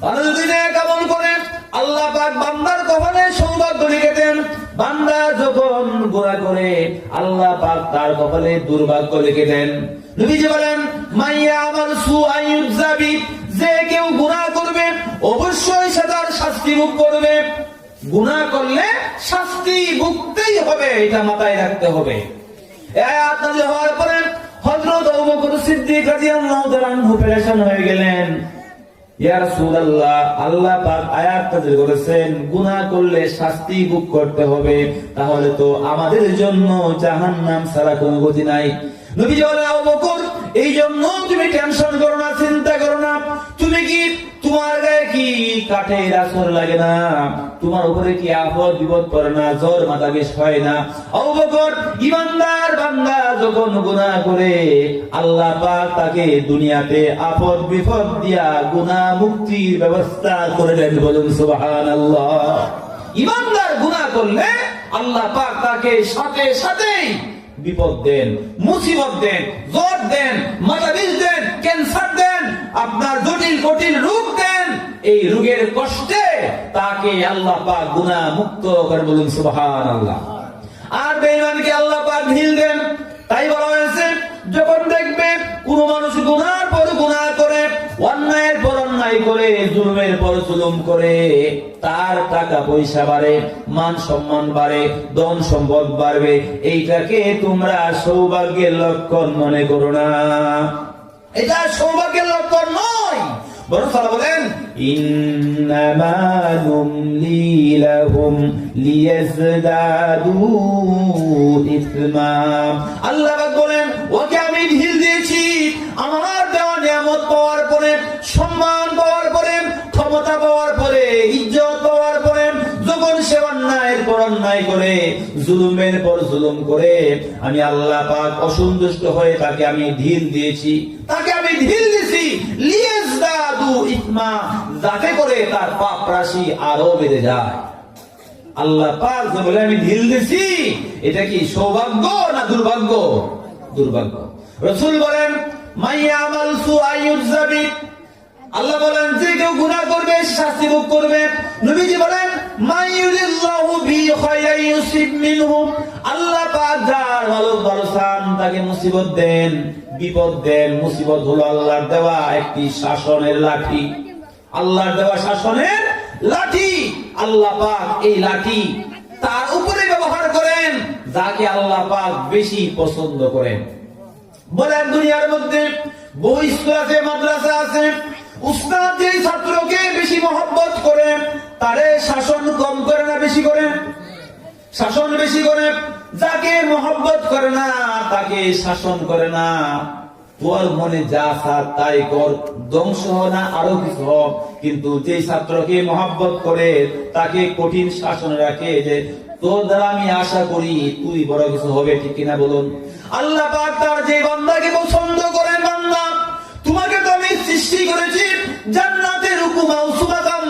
বান্দা যদি নেক আমল করে আল্লাহ পাক বান্দার কপালে সৌভাগ্য লিখে দেন। বান্দা যখন গুনাহ করে আল্লাহ পাক তার কপালে দুর্ভাগ্য লিখে দেন। নবীজি বলেন মাইয়া আমাল সুআন ইউযাবি, যে কেউ গুনাহ করবে অবশ্যই সে তার শাস্তি ভোগ করবে। গুনাহ করলে শাস্তি ভুগতেই হবে, এটা মাথায় রাখতে হবে। এই আয়াত নাযিল হওয়ার পরে হযরত আবু বকর সিদ্দিক রাদিয়াল্লাহু তাআলা আনহু পেরেশান হয়ে গেলেন। ইয়া রাসূলুল্লাহ, আল্লাহ পাক আয়াত নাযিল করেছেন গুনাহ করলে শাস্তি ভোগ করতে হবে, তাহলে তো আমাদের জন্য জাহান্নাম ছাড়া কোনো গতি নাই। নবীজি বলেন আবু বকর, এই জন্য তুমি টেনশন করো না, চিন্তা করো না। তুমি কি তোমার গায়ে কি কাঠের আঁচড় লাগে না? তোমার উপরে কি আপদ বিপদ পড়ে না? জ্বর মাথা বেশ হয় না? আবু বকর, ঈমানদার বান্দা যখন গুনাহ করে আল্লাহ পাক তাকে দুনিয়াতে আপদ বিপদ দিয়া গুনাহ মুক্তির ব্যবস্থা করে দেন। বলুন সুবহানাল্লাহ। ঈমানদার গুনাহ করলে আল্লাহ পাক তাকে সাথে সাথেই বিপদ দেন, মুসিবত দেন, জ্বর দেন, মাথা বিষ দেন, ক্যান্সার দেন, আপনার জটিল কঠিন রোগ দেন। এই রোগের কষ্টে তাকে আল্লাহ পাক গুনাহ মুক্ত করে। বলুন সুবহানাল্লাহ। আর বেঈমানকে আল্লাহ পাক ঢিল দেন। তাই বলা হয়েছে যখন দেখবে কোন মানুষ গুনার পর গুনাহ করে, অন্যায়ের পর অন্যায় করে, জুলুমের পর জুলুম করে, তার টাকা পয়সা বাড়ে, মান সম্মান বাড়ে, ধন সম্পদ বাড়বে, এইটাকে তোমরা সৌভাগ্যের লক্ষণ মনে করো না। এটা সৌভাগ্যের লক্ষণ নয়। বরং আল্লাহ বলেন ইন্নামা নুমলি লাহুম লিয়াজদাদু ইসমা। আল্লাহ পাক বলেন ওকে আমি ঢিল দিয়েছি আমার দেওয়া নিয়ামত পাওয়ার পরে, সম্মান পাওয়ার পরে, ক্ষমতা পাওয়ার পরে, ইজ্জত পাওয়ার পরে, যখন সে অন্যায়ের পর অন্যায় করে, জুলুমের পর জুলুম করে, আমি আল্লাহ পাক অসন্তুষ্ট হয়ে তাকে আমি ঢিল দিয়েছি, তাকে আমি ঢিল দিয়েছি লিয়াজদাদু ইসমা, যাতে করে তার পাপ রাশি আরো বেড়ে যায়। আল্লাহ পাক বলে আমি ঢিল দিয়েছি, এটা কি সৌভাগ্য না দুর্ভাগ্য? দুর্ভাগ্য। রাসূল বলেন মাইয়া আমাল সুআন ইউযাবি, আল্লাহ বলেন যে কেউ গুনাহ করবে শাস্তি ভোগ করবে। নবীজি বলেন মাইয়ুরিল্লাহু বি খায়রান ইউসিব মিনহু, আল্লাহ পাক যার ভালো চান তাকে মুসিবত দেন, বিপদ দেন। মুসিবত হলো আল্লাহর দেওয়া একটি শাসনের লাঠি, আল্লাহর দেওয়া শাসনের লাঠি। আল্লাহ পাক এই লাঠি তার উপরে ব্যবহার করেন যাকে আল্লাহ পাক বেশি পছন্দ করেন। বলেন দুনিয়ার মধ্যে বহু স্কুল আছে, মাদ্রাসা আছে, উস্তাদ যে ছাত্রকে বেশি মহব্বত করে তারে শাসন কম করে না বেশি করে? শাসন বেশি করে। যাকে মহব্বত করে না তাকে শাসন করে না। তোর মনে যা চায় তাই কর, ধ্বংস না আরো কিছু হোক। কিন্তু যে ছাত্রকে মহব্বত করে তাকে কঠিন শাসন রাখে, যে তোর দ্বারা আমি আশা করি তুই বড় কিছু হবে। ঠিক কিনা বলুন? আল্লাহ পাক তার যে বান্দাকে পছন্দ করে, বান্দা তোমাকে তো আমি সৃষ্টি করেছি জান্নাতের হুকুম আউসুমা কাম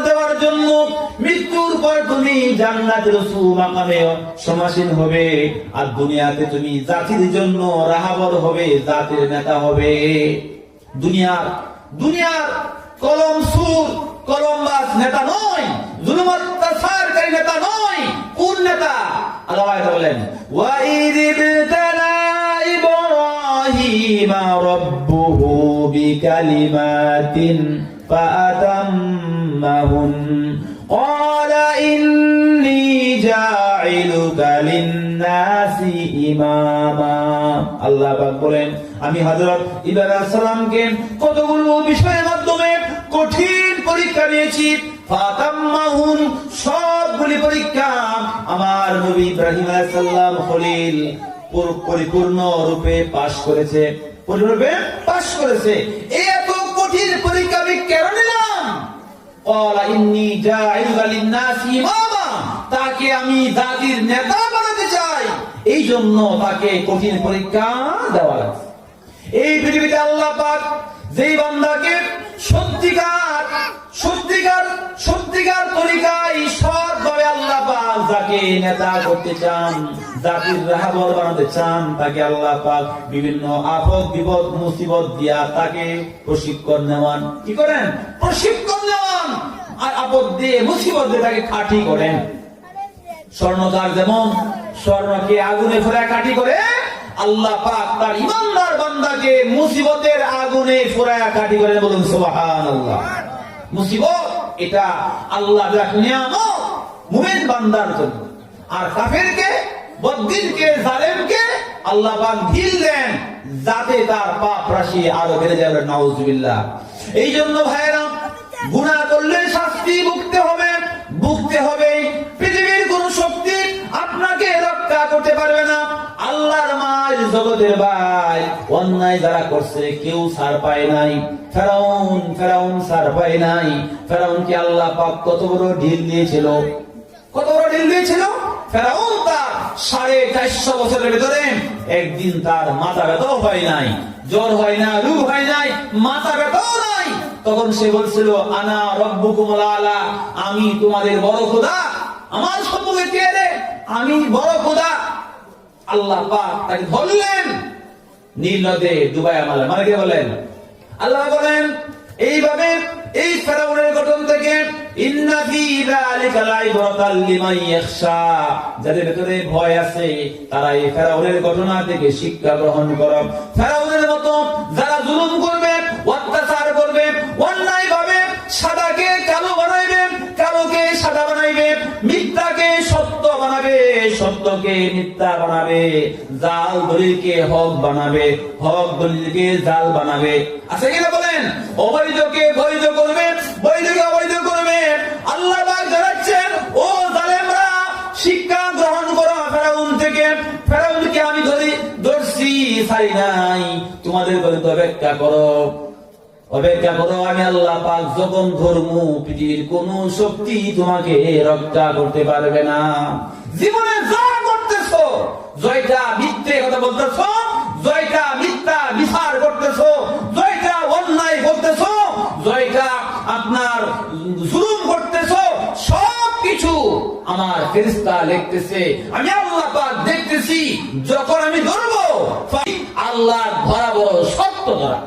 দেওয়ার জন্য। মৃত্যুর পর তুমি জান্নাতের হুকুমা কামে সমাসীন হবে, আর দুনিয়াতে তুমি জাতির জন্য রাহাবর হবে, জাতির নেতা হবে। দুনিয়ার কলম সুর কলমবাজ নেতা নয়, জুলুম অত্যাচারকারী নেতা নয়। কোন নেতা? আল্লাহ বলেন ওয়াইদ ইবতালা ইব্রাহিমা রাব্বুহু বিকালিমাতিন ফাআতাম্মাহুন ক্বালা ইন্নী জাইলুকা লিন-নাসি ইমামা। আল্লাহ পাক বলেন আমি হযরত ইব্রাহিম আলাইহিস সালামকে কতগুলো বিষয়ের মাধ্যমে কঠিন পরীক্ষা নিয়েছি। ফাতাম্মাহুন, সবগুলি পরীক্ষা আমার নবী ইব্রাহিম আলাইহিস সালাম খলিল পরিপূর্ণ রূপে পাশ করেছে, পরিপূর্ণরূপে পাশ করেছে। এই এত কঠিন পরীক্ষা আমি কেন নিলাম? ক্বালা ইন্নী জাইলুকা লিন-নাসি ইমামা, তাকে আমি জাতির নেতা বানাতে চাই, এই জন্য তাকে কঠিন পরীক্ষা দেওয়া লাগছে। এই পৃথিবীতে আল্লাহ পাক যেই বান্দাকে সত্যিকার তরিকায় সৎভাবে আল্লাহ পাক যাকে নেতা করতে চান, জাতির রাহবর বানাতে চান, তাকে আল্লাহ পাক বিভিন্ন আপদ বিপদ মুসিবত দিয়া তাকে প্রশিক্ষণ নেওয়ান। কি করেন? প্রশিক্ষণ আপদ দিয়ে মুসিবত দিয়ে তাকে কাঠি করেন। স্বর্ণকার যেমন স্বর্ণকে আগুনে ফেলে কাঠি করে, আল্লাহ পাক তার ইমানদার বান্দাকে মুসিবতের আগুনে ফোড়ায়া কাঠি করে। বলুন সুবহানাল্লাহ। মুসিবত এটা আল্লাহর এক নিয়ামত মুমিন বান্দার জন্য। আর কাফেরকে, বদ্দিনকে, জালেমকে আল্লাহ পাক ঢিল দেন যাতে তার পাপ রাশি আরো বেড়ে যাবে। নাউজুবিল্লাহ। এই জন্য ভাইরা, গুনাহ করলে শাস্তি ভুগতে হবে, ভুগতে হবে। পৃথিবীর কোন শক্তি আপনাকে রক্ষা করতে পারবে না। আল্লাহর মাঝ জগতের ভাই, অন্যায় যারা করছে কেউ ছাড় পায় নাই। ফেরাউন ছাড় পায় নাই। ফেরাউনকে আল্লাহ পাক কত বড় ঢিল দিয়েছিল, কত বড় ঢিল দিয়েছিল। ফেরাউন তার 450 বছরের ভিতরে একদিন তার মাথা ব্যথাও হয় নাই, জ্বর হয় না, রোগ হয় নাই, মাথা ব্যথাও নাই। তখন সে বলছিল, আনা রব্বুকুমুল আলা, আমি তোমাদের বড় খোদা। আমার সম্মুখে কে রে? আমি বড় খোদা। আল্লাহ পাক তাকে ধরলেন, নীল নদে ডুবাইয়া মারলেন। মানে কে বলেন? আল্লাহ বলেন। এইভাবে এই ফেরাউনের গঠন থেকে ইন্না ফি যালিকা লাইবরাতাল লিমান ইয়াখশা, যাদের ভিতরে ভয় আছে তারা এই ফেরাউনের ঘটনা থেকে শিক্ষা গ্রহণ করো। ফেরাউনের মতো যারা জুলুম করবে, অত্যাচার করবে, অন্যায় ভাবে সাদাকে কালো বানাইবে, কালোকে সাদা বানাইবে, মিথ্যাকে সত্য বানাবে, সত্যকে মিথ্যা বানাবে, জাল দলিলকে হক বানাবে, হক দলিলকে জাল বানাবে। আচ্ছা কিনা বলেন? অবৈধকে বৈধ করবে, বৈধকে অবৈধ করবে। আল্লাহ পাক জানাচ্ছেন, ও জালেমরা, শিক্ষা গ্রহণ করো ফেরাউন থেকে। ফেরাউনকে আমি ধরছি, ছাড়ি নাই। তোমাদের বিরুদ্ধে অপেক্ষা করো, অপেক্ষা করো। আমি আল্লাহ পাক যখন ধর্ম, পৃথিবীর কোন শক্তি তোমাকে রক্ষা করতে পারবে না। জীবনে যা করতেছো, জয়টা মিথ্যে কথা বলতেছো, জয়টা মিথ্যা বিচার করতেছো, জয়টা অন্যায় করতেছো, জয়টা আপনার জুলুম করতেছো, সবকিছু আমার ফেরেশতা লিখতেছে। আমি আল্লাহ পাক দেখতেছি। যখন আমি ধরবো, আল্লাহর ধরা বড় শক্ত ধরা,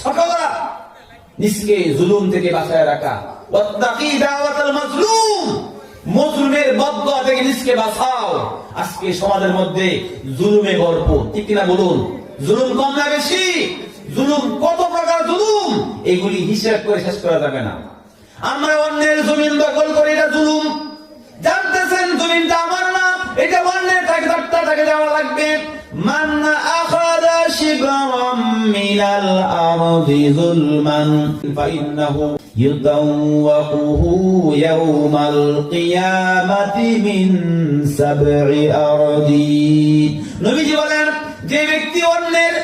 সকলরা নিজকে জুলুম থেকে বাঁচায় রাখা। ওয়াত্তাকি দাওয়াতাল মাজলুম, মজলুমের বদদোয়া থেকে নিজকে বাঁচাও। আজকে সমাজের মধ্যে জুলুমে ভরপুর, ঠিক কিনা বলুন? জুলুম কম না বেশি? জুলুম কত প্রকার জুলুম, এগুলি হিসাব করে শেষ করা যাবে না। আমরা অন্যের জমিন দখল করি, এটা জুলুম। জানতেছেন জমিনটা আমার না, এটা অন্যের, তাকে দেওয়া লাগবে। মান আখাযা শিবরাম মিনাল আরদি যুলমান ফাইন্নাহু ইউতাওয়াকুহু ইয়াওমাল কিয়ামাতি মিন সাবঈ আরদিন। নবীজি বলেন, যে ব্যক্তি অন্যের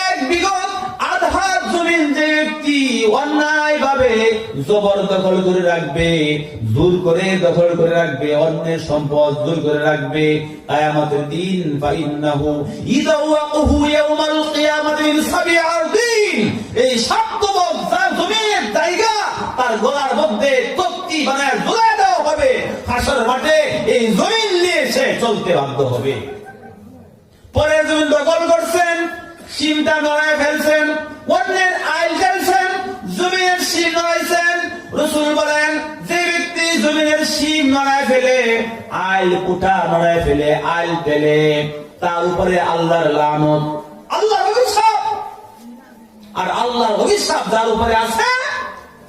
এক বিঘত আধার জমিন, যে ব্যক্তি অন্যায় ভাবে জবরদখল করে রাখবে, জোর করে দখল করে রাখবে, অন্যের সম্পদ জোর করে রাখবে, কিয়ামতের দিন ফাইন্নাহু ইযাওয়াকুহু ইয়াওমাল কিয়ামাতি মিন সাবঈ আরদিন, এই সাতবক জমিনের জায়গা তার গলার মধ্যে তক্তি বানায় ঝুলায় দেওয়া হবে। হাসর মাঠে এই জমিন নিয়ে সে চলতে বাধ্য হবে। পরে জমিন দখল করছেন, সীমটা নড়ায় ফেলছেন, অন্যের আইল ফেলছেন, জমিনের সীম নড়াইছেন। রাসূল বলেন, যে ব্যক্তি জমিনের সীম নড়ায় ফেলে, আইল কুটা নড়ায় ফেলে, আইল ফেলে, তার উপরে আল্লাহর লানত, আল্লাহর অভিশাপ। আর আল্লাহর অভিশাপ যার উপরে আছে,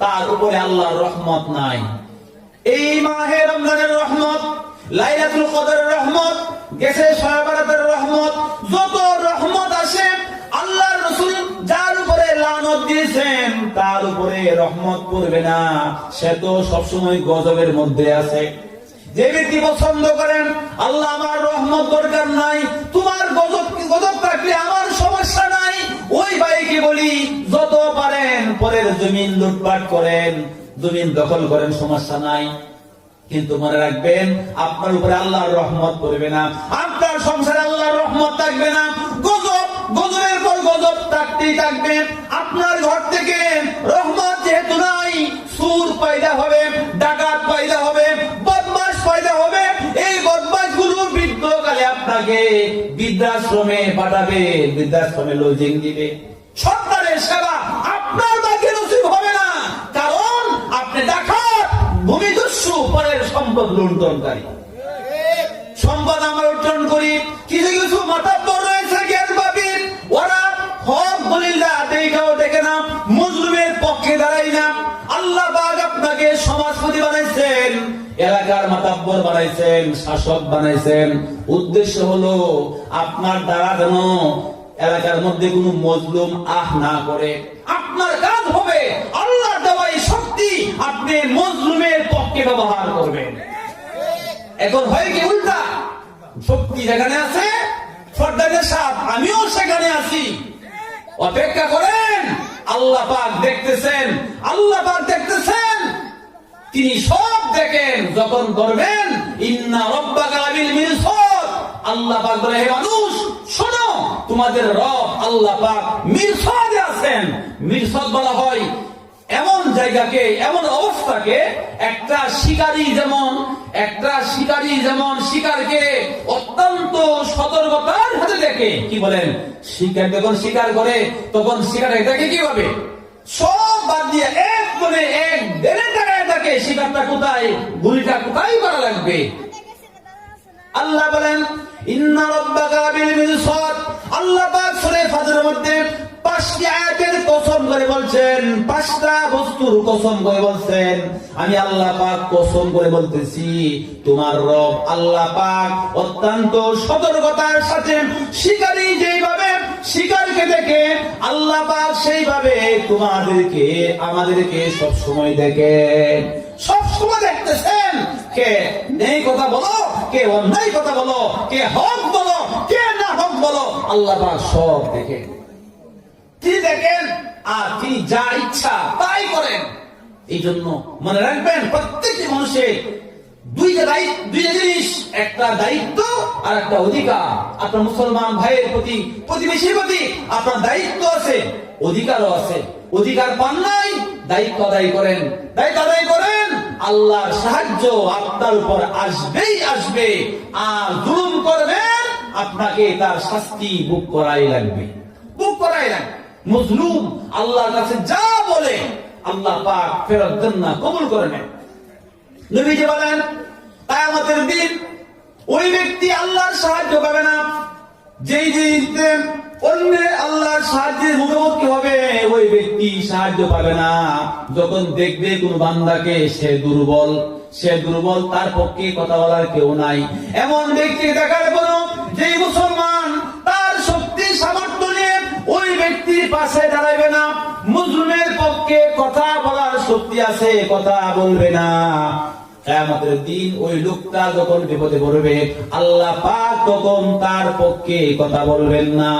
তার উপরে আল্লাহর রহমত নাই। এই মাহে রমজানের রহমত, লাইলাতুল কদরের রহমত, গেছে শবে বরাতের রহমত, যত রহমত আসে, আল্লাহর রাসূল যার উপরে লানত দিয়েছেন তার উপরে রহমত পড়বে না। সে তো সবসময় গজবের মধ্যে আছে। যে ব্যক্তি পছন্দ করেন, আল্লাহ আমার রহমত দরকার নাই, তোমার গজব থাকলে আমার সমস্যা নাই, ওই ভাইকে বলি, যত পারেন পরের জমিন লুটপাট করেন, জমিন দখল করেন, সমস্যা নাই। কিন্তু মনে রাখবেন, আপনার উপরে আল্লাহর রহমত পড়বে না, আপনার সংসারে আল্লাহর রহমত থাকবে না। গজবের পর গজব থাকতেই থাকবে। আপনার ঘর থেকে রহমত যেহেতু নাই, সুর পয়দা হবে, ডাকাত পয়দা হবে, বদমাশ পয়দা হবে। এই বদমাশ গুলো বৃদ্ধকালে আপনাকে বৃদ্ধাশ্রমে পাঠাবে, বৃদ্ধাশ্রমে লজিং দিবে। সরকারের সেবা আপনার বাকি নসিব হবে না, কারণ আপনি সম্পদ লুণ্ঠনকারী। সম্পদ আমরা অর্জন করি, কিছু কিছু মাতাব্বর রয়েছে জ্ঞানবাপী, ওরা হক দলিল দেখাও দেখে না, মুজলুমের পক্ষে দাঁড়াই না। আল্লাহ পাক আপনাকে সমাজপতি বানাইছেন, এলাকার মাতাব্বর বানাইছেন, শাসক বানাইছেন। উদ্দেশ্য হলো আপনার দ্বারা যেন এলাকার মধ্যে কোনো মজলুম না করে। আপনার কাজ হবে আল্লাহর দেওয়া এই শক্তি আপনি মজলুমের পক্ষে ব্যবহার করবেন। এখন হয় কি উল্টা, শক্তি যেখানে আছে ফরদানের সাপ, আমিও সেখানে আছি। অপেক্ষা করেন, আল্লাহ পাক দেখতেছেন, আল্লাহ পাক দেখতেছেন, তিনি সব দেখেন। যখন করবেন ইন্না রাব্বাকা লাবিল মিরসাদ, আল্লাহ পাক বলে, হে মানুষ শোনো, তোমাদের রব আল্লাহ পাক মিরসাদে আছেন। মিরসাদ বলা হয় এমন জায়গাকে, এমন অবস্থাকে, একটা শিকারী যেমন শিকারকে অত্যন্ত সতর্কতার সাথে দেখে। কি বলেন, শিকার যখন শিকার করে তখন শিকার দেখে কিভাবে, সব বাদ দিয়ে এক করে এক দেড়ে টাকায় থাকে শিকারটা কোথায়, গুলিটা কোথায় করা লাগবে। আল্লাহ বলেন ইন্না রাব্বাকা লাবিল মিরসাদ। আল্লাহ পাক সূরা ফাজরের মধ্যে 5টি আয়াতের কসম করে বলছেন, 5টা বস্তুর কসম করে বলছেন। আমি আল্লাহ পাক কসম করে বলতেছি, তোমার রব আল্লাহ পাক অত্যন্ত সতর্কতার সাথে শিকারী যেইভাবে শিকারকে দেখে, আল্লাহ পাক সেইভাবে তোমাদেরকে আমাদেরকে সব সময় দেখেন। সব সময় দেখতেছেন, কে নেই কথা বলো, কে অন্যায় কথা বলো, কে হক বলো, কে না হক বলো, আল্লাহ পাক সব দেখেন। তিনি দেখেন আর তিনি যা ইচ্ছা তাই করেন। এই জন্য মনে রাখবেন, প্রত্যেকটি মানুষের দুইটা জিনিস, একটা দায়িত্ব আর একটা অধিকার। আপনার মুসলমান ভাইয়ের প্রতি, প্রতিবেশীর প্রতি আপনার দায়িত্ব আছে, অধিকারও আছে। অধিকার পান নাই, দায়িত্ব আদায় করেন, দায়িত্ব আদায় করেন, আল্লাহর সাহায্য আপনার উপর আসবেই আসবে। আর জুলুম করবেন, আপনাকে তার শাস্তি ভোগ করাই লাগবে, ভোগ করাই লাগবে। মজলুম আল্লাহর কাছে যা বলে আল্লাহ পাক ফেরত দেন না, কবুল করে নেন। নবীজি বলেন কিয়ামতের দিন ওই ব্যক্তি আল্লাহর সাহায্য পাবে না, যেই দিন অন্য আল্লাহর সাহায্যের মুখোমুখি হবে, ওই ব্যক্তি সাহায্য পাবে না যখন দেখবে কোন বান্দাকে সে দুর্বল, তার পক্ষে কথা বলার কেউ নাই। এমন ব্যক্তি দেখার পর যেই মুসলমান তার শক্তি সামর্থ্য নিয়ে ওই ব্যক্তির পাশে দাঁড়াবে না, মুসলিমের পক্ষে কথা বলার শক্তি আছে, কথা বলবে না, কিয়ামতের দিন ওই লোকটা যখন বিপদে পড়বে, আল্লাহ পাক তখন তার পক্ষে কথা বলবেন না।